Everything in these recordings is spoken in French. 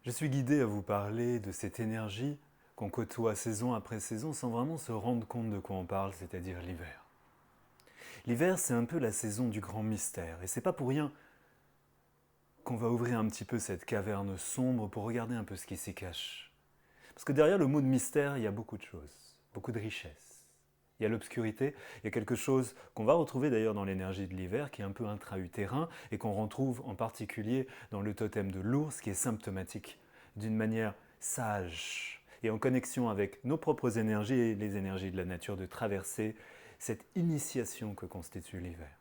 Je suis guidé à vous parler de cette énergie qu'on côtoie saison après saison sans vraiment se rendre compte de quoi on parle, c'est-à-dire l'hiver. L'hiver, c'est un peu la saison du grand mystère, et c'est pas pour rien qu'on va ouvrir un petit peu cette caverne sombre pour regarder un peu ce qui s'y cache. Parce que derrière le mot de mystère, il y a beaucoup de choses, beaucoup de richesses. Il y a l'obscurité, il y a quelque chose qu'on va retrouver d'ailleurs dans l'énergie de l'hiver, qui est un peu intra-utérin, et qu'on retrouve en particulier dans le totem de l'ours, qui est symptomatique d'une manière sage et en connexion avec nos propres énergies et les énergies de la nature, de traverser cette initiation que constitue l'hiver.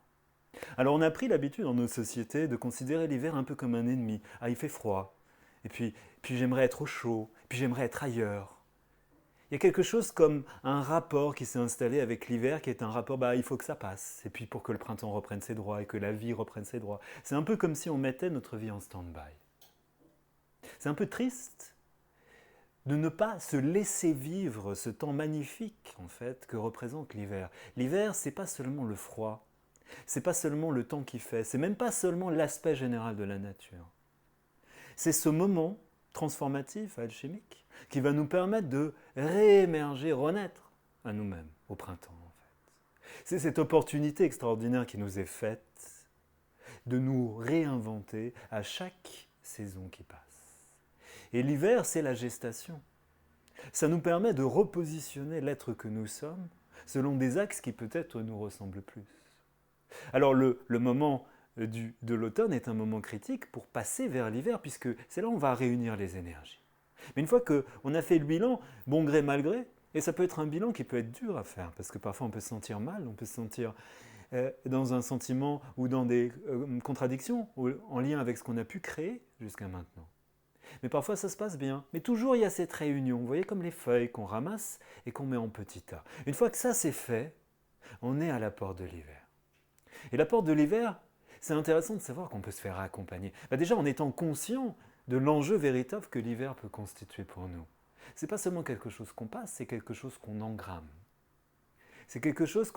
Alors on a pris l'habitude dans nos sociétés de considérer l'hiver un peu comme un ennemi. Ah, il fait froid, et puis j'aimerais être au chaud, puis j'aimerais être ailleurs. Il y a quelque chose comme un rapport qui s'est installé avec l'hiver qui est un rapport, il faut que ça passe, et puis pour que le printemps reprenne ses droits et que la vie reprenne ses droits. C'est un peu comme si on mettait notre vie en stand-by. C'est un peu triste de ne pas se laisser vivre ce temps magnifique en fait que représente l'hiver. L'hiver, c'est pas seulement le froid, c'est pas seulement le temps qui fait, c'est même pas seulement l'aspect général de la nature. C'est ce moment transformatif, alchimique, qui va nous permettre de réémerger, renaître à nous-mêmes au printemps. En fait. C'est cette opportunité extraordinaire qui nous est faite de nous réinventer à chaque saison qui passe. Et l'hiver, c'est la gestation. Ça nous permet de repositionner l'être que nous sommes selon des axes qui peut-être nous ressemblent plus. Alors le moment de l'automne est un moment critique pour passer vers l'hiver, puisque c'est là où on va réunir les énergies. Mais une fois qu'on a fait le bilan, bon gré mal gré, et ça peut être un bilan qui peut être dur à faire, parce que parfois on peut se sentir mal, on peut se sentir dans un sentiment ou dans des contradictions en lien avec ce qu'on a pu créer jusqu'à maintenant. Mais parfois ça se passe bien. Mais toujours il y a cette réunion, vous voyez, comme les feuilles qu'on ramasse et qu'on met en petit tas. Une fois que ça c'est fait, on est à la porte de l'hiver. Et la porte de l'hiver, c'est intéressant de savoir qu'on peut se faire accompagner. Déjà en étant conscient de l'enjeu véritable que l'hiver peut constituer pour nous. Ce n'est pas seulement quelque chose qu'on passe, c'est quelque chose qu'on engramme. C'est quelque chose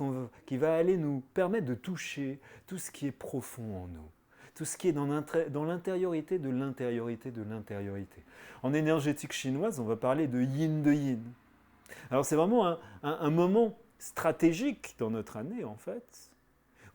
qui va aller nous permettre de toucher tout ce qui est profond en nous. Tout ce qui est dans l'intériorité de l'intériorité de l'intériorité. En énergétique chinoise, on va parler de yin de yin. Alors c'est vraiment un moment stratégique dans notre année en fait,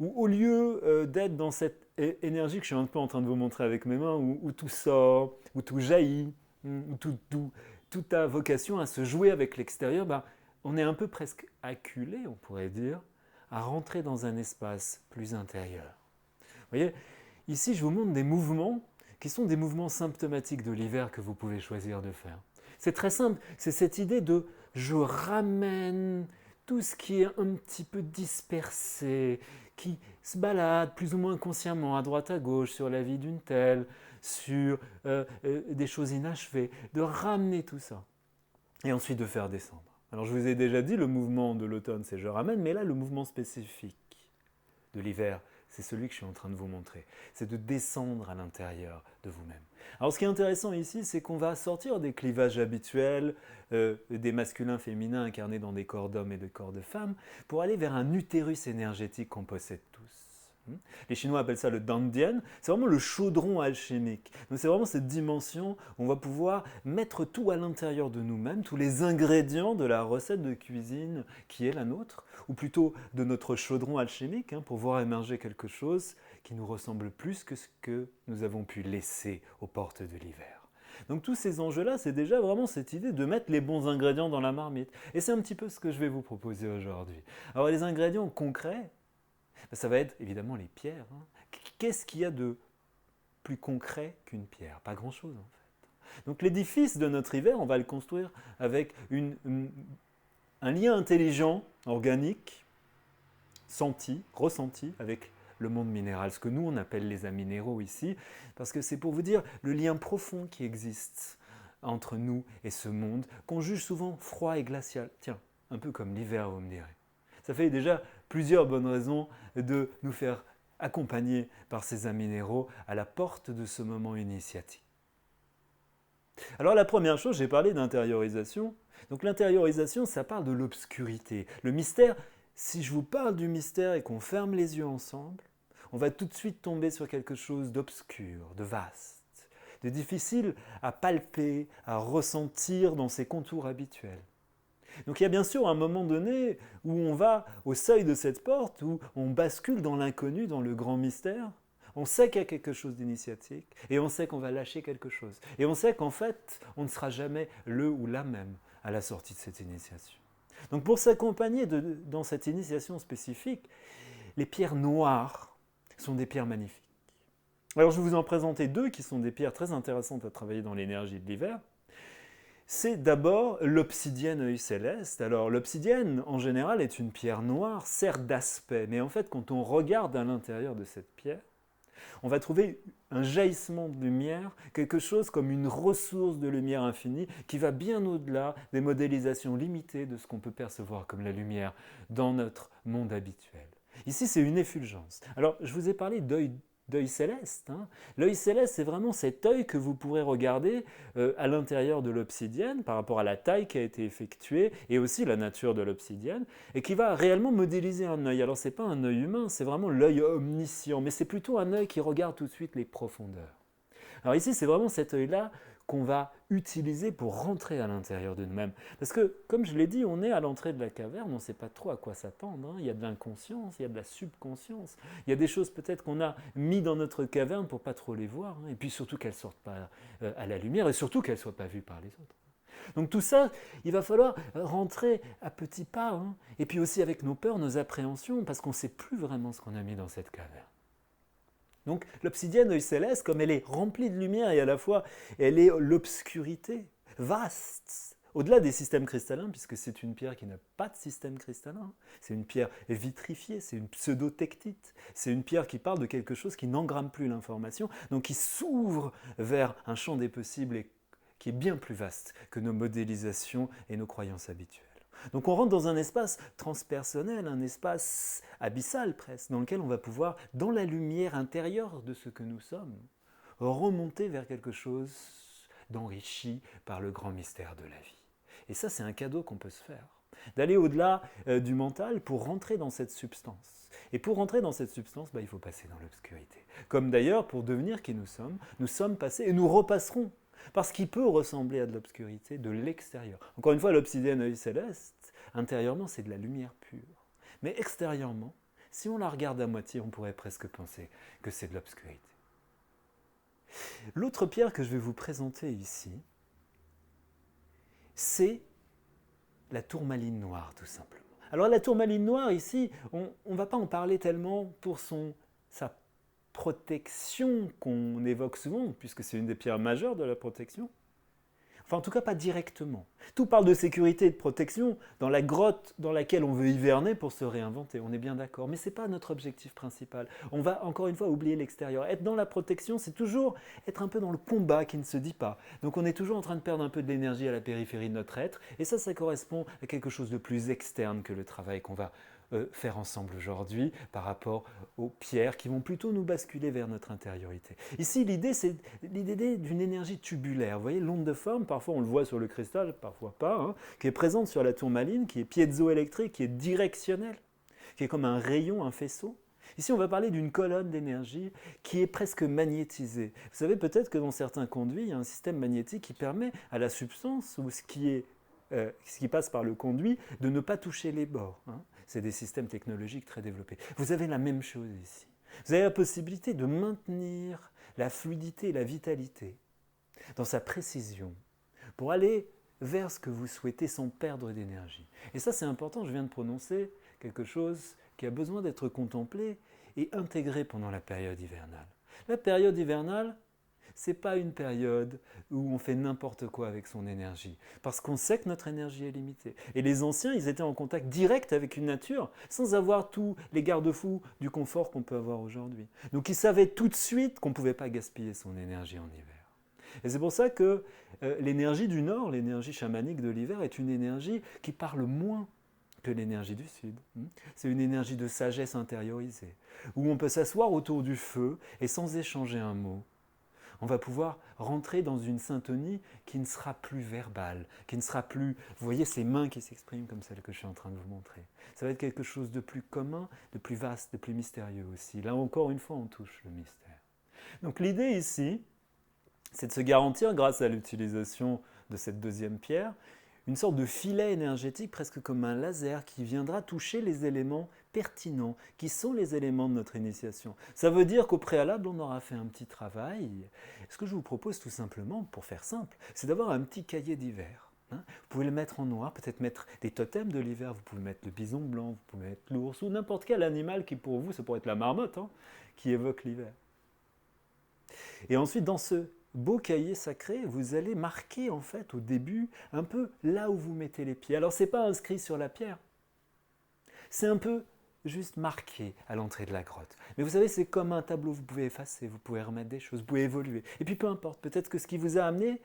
où au lieu d'être dans cette énergie que je suis un peu en train de vous montrer avec mes mains, où tout sort, où tout jaillit, où tout a vocation à se jouer avec l'extérieur, on est un peu presque acculé, on pourrait dire, à rentrer dans un espace plus intérieur. Vous voyez, ici je vous montre des mouvements qui sont des mouvements symptomatiques de l'hiver que vous pouvez choisir de faire. C'est très simple, c'est cette idée de je ramène tout ce qui est un petit peu dispersé, qui se balade plus ou moins consciemment à droite à gauche sur la vie d'une telle, sur des choses inachevées, de ramener tout ça et ensuite de faire descendre. Alors je vous ai déjà dit, le mouvement de l'automne c'est je ramène, mais là le mouvement spécifique de l'hiver, c'est celui que je suis en train de vous montrer. C'est de descendre à l'intérieur de vous-même. Alors ce qui est intéressant ici, c'est qu'on va sortir des clivages habituels, des masculins féminins incarnés dans des corps d'hommes et des corps de femmes, pour aller vers un utérus énergétique qu'on possède tous. Les Chinois appellent ça le dandian, c'est vraiment le chaudron alchimique. Donc c'est vraiment cette dimension où on va pouvoir mettre tout à l'intérieur de nous-mêmes, tous les ingrédients de la recette de cuisine qui est la nôtre, ou plutôt de notre chaudron alchimique, pour voir émerger quelque chose qui nous ressemble plus que ce que nous avons pu laisser aux portes de l'hiver. Donc tous ces enjeux-là, c'est déjà vraiment cette idée de mettre les bons ingrédients dans la marmite. Et c'est un petit peu ce que je vais vous proposer aujourd'hui. Alors les ingrédients concrets, ça va être évidemment les pierres. Qu'est-ce qu'il y a de plus concret qu'une pierre? Pas grand-chose en fait. Donc l'édifice de notre hiver, on va le construire avec un lien intelligent, organique, senti, ressenti avec le monde minéral, ce que nous on appelle les aminéraux ici, parce que c'est pour vous dire le lien profond qui existe entre nous et ce monde, qu'on juge souvent froid et glacial. Tiens, un peu comme l'hiver, vous me direz. Ça fait déjà plusieurs bonnes raisons de nous faire accompagner par ces aminéraux à la porte de ce moment initiatique. Alors la première chose, j'ai parlé d'intériorisation. Donc l'intériorisation, ça parle de l'obscurité. Le mystère, si je vous parle du mystère et qu'on ferme les yeux ensemble, on va tout de suite tomber sur quelque chose d'obscur, de vaste. de difficile à palper, à ressentir dans ses contours habituels. Donc il y a bien sûr un moment donné où on va au seuil de cette porte, où on bascule dans l'inconnu, dans le grand mystère. On sait qu'il y a quelque chose d'initiatique et on sait qu'on va lâcher quelque chose. Et on sait qu'en fait, on ne sera jamais le ou la même à la sortie de cette initiation. Donc pour s'accompagner dans cette initiation spécifique, les pierres noires sont des pierres magnifiques. Alors je vais vous en présenter deux qui sont des pierres très intéressantes à travailler dans l'énergie de l'hiver. C'est d'abord l'obsidienne œil céleste. Alors l'obsidienne, en général, est une pierre noire, certes d'aspect, mais en fait, quand on regarde à l'intérieur de cette pierre, on va trouver un jaillissement de lumière, quelque chose comme une ressource de lumière infinie qui va bien au-delà des modélisations limitées de ce qu'on peut percevoir comme la lumière dans notre monde habituel. Ici, c'est une effulgence. Alors, je vous ai parlé d'œil céleste. L'œil céleste, c'est vraiment cet œil que vous pourrez regarder à l'intérieur de l'obsidienne par rapport à la taille qui a été effectuée et aussi la nature de l'obsidienne et qui va réellement modéliser un œil. Alors, ce n'est pas un œil humain, c'est vraiment l'œil omniscient, mais c'est plutôt un œil qui regarde tout de suite les profondeurs. Alors ici, c'est vraiment cet œil-là qu'on va utiliser pour rentrer à l'intérieur de nous-mêmes. Parce que, comme je l'ai dit, on est à l'entrée de la caverne, on ne sait pas trop à quoi s'attendre. Il y a de l'inconscience, il y a de la subconscience, il y a des choses peut-être qu'on a mis dans notre caverne pour pas trop les voir, et puis surtout qu'elles ne sortent pas à la lumière, et surtout qu'elles ne soient pas vues par les autres. Donc tout ça, il va falloir rentrer à petits pas, et puis aussi avec nos peurs, nos appréhensions, parce qu'on ne sait plus vraiment ce qu'on a mis dans cette caverne. Donc l'obsidienne œil céleste, comme elle est remplie de lumière et à la fois elle est l'obscurité vaste, au-delà des systèmes cristallins, puisque c'est une pierre qui n'a pas de système cristallin, c'est une pierre vitrifiée, c'est une pseudo-tectite, c'est une pierre qui parle de quelque chose qui n'engramme plus l'information, donc qui s'ouvre vers un champ des possibles et qui est bien plus vaste que nos modélisations et nos croyances habituelles. Donc on rentre dans un espace transpersonnel, un espace abyssal presque, dans lequel on va pouvoir, dans la lumière intérieure de ce que nous sommes, remonter vers quelque chose d'enrichi par le grand mystère de la vie. Et ça, c'est un cadeau qu'on peut se faire, d'aller au-delà du mental pour rentrer dans cette substance. Et pour rentrer dans cette substance, il faut passer dans l'obscurité. Comme d'ailleurs, pour devenir qui nous sommes passés et nous repasserons. Parce qu'il peut ressembler à de l'obscurité de l'extérieur. Encore une fois, l'obsidienne œil céleste, intérieurement, c'est de la lumière pure. Mais extérieurement, si on la regarde à moitié, on pourrait presque penser que c'est de l'obscurité. L'autre pierre que je vais vous présenter ici, c'est la tourmaline noire, tout simplement. Alors la tourmaline noire, ici, on ne va pas en parler tellement pour sa protection qu'on évoque souvent, puisque c'est une des pierres majeures de la protection. Enfin, en tout cas, pas directement. Tout parle de sécurité et de protection dans la grotte dans laquelle on veut hiverner pour se réinventer. On est bien d'accord. Mais ce n'est pas notre objectif principal. On va, encore une fois, oublier l'extérieur. Être dans la protection, c'est toujours être un peu dans le combat qui ne se dit pas. Donc, on est toujours en train de perdre un peu de l'énergie à la périphérie de notre être. Et ça correspond à quelque chose de plus externe que le travail qu'on va faire ensemble aujourd'hui par rapport aux pierres qui vont plutôt nous basculer vers notre intériorité. Ici, l'idée, c'est l'idée d'une énergie tubulaire. Vous voyez, l'onde de forme, parfois on le voit sur le cristal, parfois pas, qui est présente sur la tourmaline, qui est piézoélectrique, qui est directionnelle, qui est comme un rayon, un faisceau. Ici, on va parler d'une colonne d'énergie qui est presque magnétisée. Vous savez peut-être que dans certains conduits, il y a un système magnétique qui permet à la substance ou ce qui passe par le conduit de ne pas toucher les bords. C'est des systèmes technologiques très développés. Vous avez la même chose ici. Vous avez la possibilité de maintenir la fluidité et la vitalité dans sa précision pour aller vers ce que vous souhaitez sans perdre d'énergie. Et ça, c'est important, je viens de prononcer quelque chose qui a besoin d'être contemplé et intégré pendant la période hivernale. La période hivernale, ce n'est pas une période où on fait n'importe quoi avec son énergie, parce qu'on sait que notre énergie est limitée. Et les anciens, ils étaient en contact direct avec une nature, sans avoir tous les garde-fous du confort qu'on peut avoir aujourd'hui. Donc ils savaient tout de suite qu'on ne pouvait pas gaspiller son énergie en hiver. Et c'est pour ça que l'énergie du Nord, l'énergie chamanique de l'hiver, est une énergie qui parle moins que l'énergie du Sud. C'est une énergie de sagesse intériorisée, où on peut s'asseoir autour du feu et sans échanger un mot, on va pouvoir rentrer dans une syntonie qui ne sera plus verbale, qui ne sera plus, vous voyez ces mains qui s'expriment comme celles que je suis en train de vous montrer. Ça va être quelque chose de plus commun, de plus vaste, de plus mystérieux aussi. Là encore une fois, on touche le mystère. Donc l'idée ici, c'est de se garantir, grâce à l'utilisation de cette deuxième pierre, une sorte de filet énergétique presque comme un laser qui viendra toucher les éléments pertinents, qui sont les éléments de notre initiation. Ça veut dire qu'au préalable, on aura fait un petit travail. Ce que je vous propose tout simplement, pour faire simple, c'est d'avoir un petit cahier d'hiver. Vous pouvez le mettre en noir, peut-être mettre des totems de l'hiver, vous pouvez mettre le bison blanc, vous pouvez mettre l'ours, ou n'importe quel animal qui pour vous, ça pourrait être la marmotte, qui évoque l'hiver. Et ensuite, dans ce beau cahier sacré, vous allez marquer en fait au début un peu là où vous mettez les pieds. Alors ce n'est pas inscrit sur la pierre, c'est un peu juste marqué à l'entrée de la grotte. Mais vous savez, c'est comme un tableau, vous pouvez effacer, vous pouvez remettre des choses, vous pouvez évoluer. Et puis peu importe, peut-être que ce qui vous a amené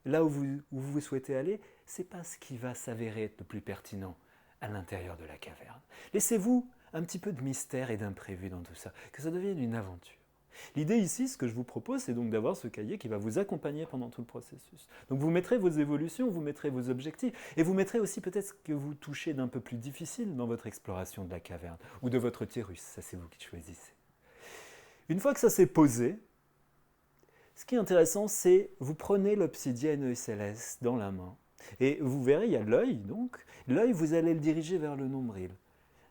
là où vous souhaitez aller, ce n'est pas ce qui va s'avérer être le plus pertinent à l'intérieur de la caverne. Laissez-vous un petit peu de mystère et d'imprévu dans tout ça, que ça devienne une aventure. L'idée ici, ce que je vous propose, c'est donc d'avoir ce cahier qui va vous accompagner pendant tout le processus. Donc vous mettrez vos évolutions, vous mettrez vos objectifs, et vous mettrez aussi peut-être ce que vous touchez d'un peu plus difficile dans votre exploration de la caverne, ou de votre utérus, ça c'est vous qui choisissez. Une fois que ça s'est posé, ce qui est intéressant, c'est vous prenez l'obsidienne ESLS dans la main, et vous verrez, il y a l'œil, donc. L'œil, vous allez le diriger vers le nombril.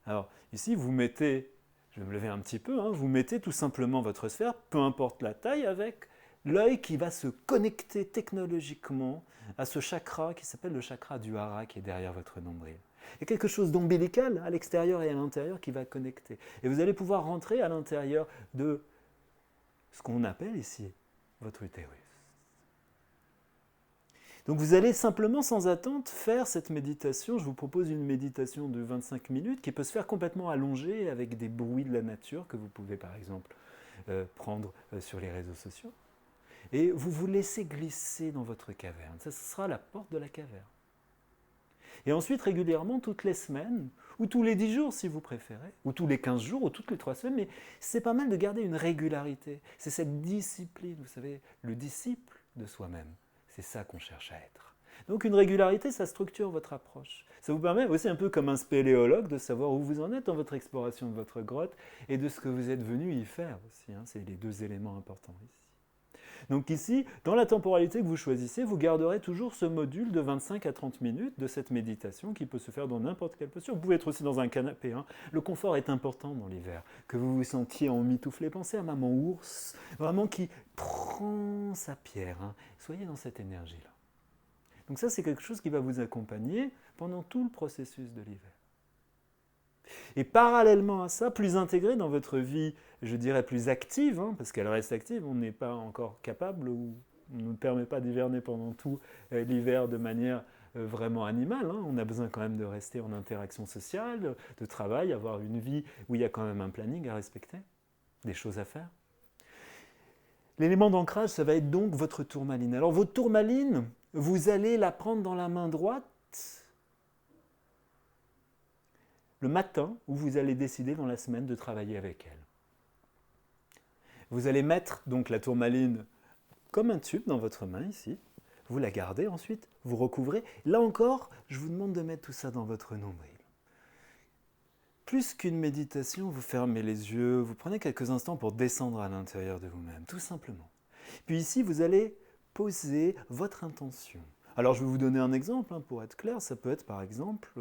Alors ici, vous mettez... Je vais me lever un petit peu, vous mettez tout simplement votre sphère, peu importe la taille, avec l'œil qui va se connecter technologiquement à ce chakra qui s'appelle le chakra du hara qui est derrière votre nombril. Il y a quelque chose d'ombilical à l'extérieur et à l'intérieur qui va connecter. Et vous allez pouvoir rentrer à l'intérieur de ce qu'on appelle ici votre utérus. Donc vous allez simplement, sans attente, faire cette méditation. Je vous propose une méditation de 25 minutes qui peut se faire complètement allongée avec des bruits de la nature que vous pouvez par exemple prendre sur les réseaux sociaux. Et vous vous laissez glisser dans votre caverne. Ça, ce sera la porte de la caverne. Et ensuite, régulièrement, toutes les semaines, ou tous les 10 jours si vous préférez, ou tous les 15 jours, ou toutes les 3 semaines, mais c'est pas mal de garder une régularité. C'est cette discipline, vous savez, le disciple de soi-même. C'est ça qu'on cherche à être. Donc une régularité, ça structure votre approche. Ça vous permet aussi un peu comme un spéléologue de savoir où vous en êtes dans votre exploration de votre grotte et de ce que vous êtes venu y faire aussi. C'est les deux éléments importants ici. Donc ici, dans la temporalité que vous choisissez, vous garderez toujours ce module de 25 à 30 minutes de cette méditation qui peut se faire dans n'importe quelle posture. Vous pouvez être aussi dans un canapé. Le confort est important dans l'hiver. Que vous vous sentiez emmitouflé, pensez à maman ours, vraiment qui prend sa pierre. Soyez dans cette énergie-là. Donc ça, c'est quelque chose qui va vous accompagner pendant tout le processus de l'hiver. Et parallèlement à ça, plus intégré dans votre vie, je dirais plus active, parce qu'elle reste active, on n'est pas encore capable ou on ne permet pas d'hiverner pendant tout l'hiver de manière vraiment animale. On a besoin quand même de rester en interaction sociale, de travail, avoir une vie où il y a quand même un planning à respecter, des choses à faire. L'élément d'ancrage, ça va être donc votre tourmaline. Alors votre tourmaline, vous allez la prendre dans la main droite le matin où vous allez décider dans la semaine de travailler avec elle. Vous allez mettre donc la tourmaline comme un tube dans votre main ici. Vous la gardez ensuite, vous recouvrez. Là encore, je vous demande de mettre tout ça dans votre nombril. Plus qu'une méditation, vous fermez les yeux, vous prenez quelques instants pour descendre à l'intérieur de vous-même, tout simplement. Puis ici, vous allez poser votre intention. Alors je vais vous donner un exemple, pour être clair. Ça peut être par exemple...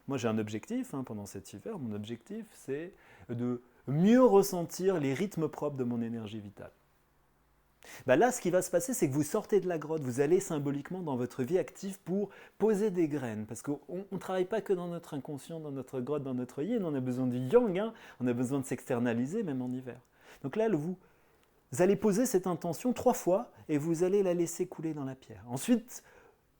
Moi, j'ai un objectif pendant cet hiver. Mon objectif, c'est de mieux ressentir les rythmes propres de mon énergie vitale. Là, ce qui va se passer, c'est que vous sortez de la grotte, vous allez symboliquement dans votre vie active pour poser des graines. Parce qu'on ne travaille pas que dans notre inconscient, dans notre grotte, dans notre yin. On a besoin du yang, on a besoin de s'externaliser, même en hiver. Donc là, vous allez poser cette intention 3 fois et vous allez la laisser couler dans la pierre. Ensuite,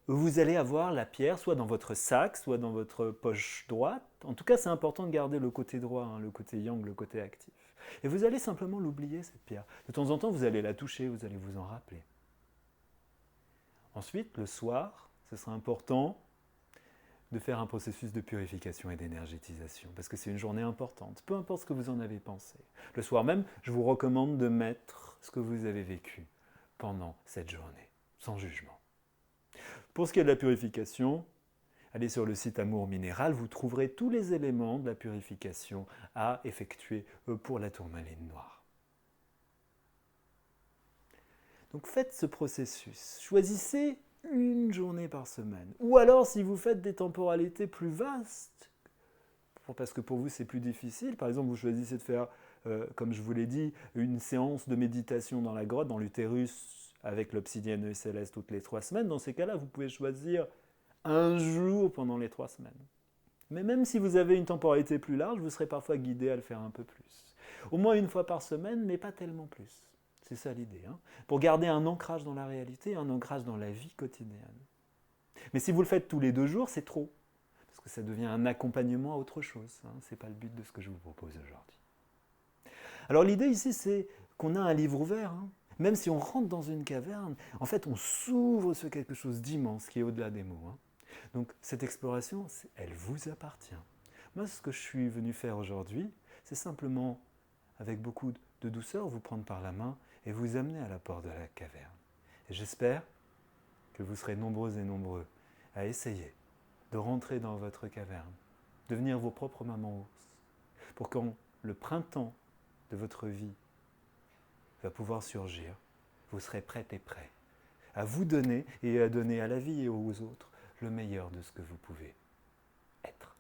vous allez avoir la pierre soit dans votre sac, soit dans votre poche droite. En tout cas, c'est important de garder le côté droit, le côté yang, le côté actif. Et vous allez simplement l'oublier, cette pierre. De temps en temps, vous allez la toucher, vous allez vous en rappeler. Ensuite, le soir, ce sera important de faire un processus de purification et d'énergétisation, parce que c'est une journée importante, peu importe ce que vous en avez pensé. Le soir même, je vous recommande de mettre ce que vous avez vécu pendant cette journée, sans jugement. Pour ce qui est de la purification, allez sur le site Amour Minéral, vous trouverez tous les éléments de la purification à effectuer pour la tourmaline noire. Donc faites ce processus. Choisissez une journée par semaine. Ou alors, si vous faites des temporalités plus vastes, parce que pour vous c'est plus difficile, par exemple vous choisissez de faire, comme je vous l'ai dit, une séance de méditation dans la grotte, dans l'utérus, avec l'obsidienne céleste toutes les 3 semaines, dans ces cas-là, vous pouvez choisir un jour pendant les 3 semaines. Mais même si vous avez une temporalité plus large, vous serez parfois guidé à le faire un peu plus. Au moins une fois par semaine, mais pas tellement plus. C'est ça l'idée, hein, pour garder un ancrage dans la réalité, un ancrage dans la vie quotidienne. Mais si vous le faites tous les 2 jours, c'est trop, parce que ça devient un accompagnement à autre chose. Hein, ce n'est pas le but de ce que je vous propose aujourd'hui. Alors l'idée ici, c'est qu'on a un livre ouvert. Hein. Même si on rentre dans une caverne, en fait, on s'ouvre sur quelque chose d'immense qui est au-delà des mots. Hein. Donc cette exploration, elle vous appartient. Moi, ce que je suis venu faire aujourd'hui, c'est simplement, avec beaucoup de douceur, vous prendre par la main et vous amener à la porte de la caverne. Et j'espère que vous serez nombreux et nombreux à essayer de rentrer dans votre caverne, devenir vos propres mamans ours, pour quand le printemps de votre vie va pouvoir surgir, vous serez prête et prêt à vous donner et à donner à la vie et aux autres le meilleur de ce que vous pouvez être.